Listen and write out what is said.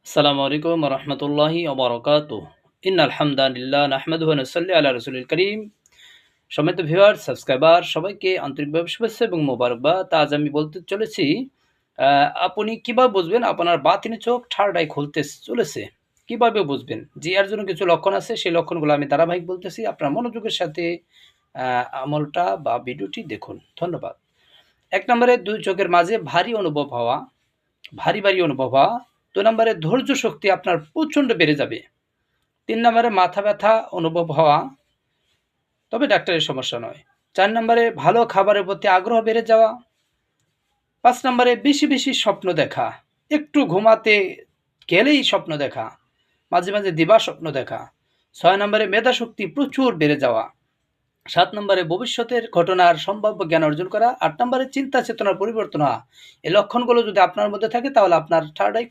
আসসালামু আলাইকুম ওয়া রাহমাতুল্লাহি ওয়া বারাকাতুহু। ইন্নাল হামদালিল্লাহ নাহমাদুহু ওয়া নুসাল্লি আলা রাসূলিল কারীম। সম্মানিত ভিউয়ার, সাবস্ক্রাইবার সবাইকে আন্তরিকভাবে শুভেচ্ছা এবং মোবারকবাদ। আজ আমি বলতে চলেছি, আ আপনি কিভাবে বুঝবেন আপনার বাতিনি চোখ থার্ড আই খুলতে চলেছে? কিভাবে বুঝবেন? জি, এর জন্য কিছু লক্ষণ আছে। সেই লক্ষণগুলো আমি ধারাবাহিক বলতেছি। আপনার মনোযোগের সাথে আ আমলটা বা ভিডিওটি দেখুন। ধন্যবাদ। ১ নম্বরে ২ চোখের মাঝে ভারী অনুভব হওয়া, ভারী অনুভব হওয়া। ২ নম্বরে ধৈর্য শক্তি আপনার প্রচণ্ড বেড়ে যাবে। ৩ নম্বরে মাথা ব্যথা অনুভব হওয়া, তবে ডাক্তারের সমস্যা নয়। ৪ নম্বরে ভালো খাবারের প্রতি আগ্রহ বেড়ে যাওয়া। ৫ নম্বরে বেশি স্বপ্ন দেখা। একটু ঘুমাতে গেলেই স্বপ্ন দেখা। মাঝে দিবা স্বপ্ন দেখা। ৬ নম্বরে মেধাশক্তি প্রচুর বেড়ে যাওয়া। ৭ নম্বরে ভবিষ্যতের ঘটনার সম্ভাব্য জ্ঞান অর্জন করা। ৮ নম্বরে চিন্তা চেতনার পরিবর্তন হওয়া। এই লক্ষণগুলো যদি আপনার মধ্যে থাকে তাহলে আপনার থার্ড আই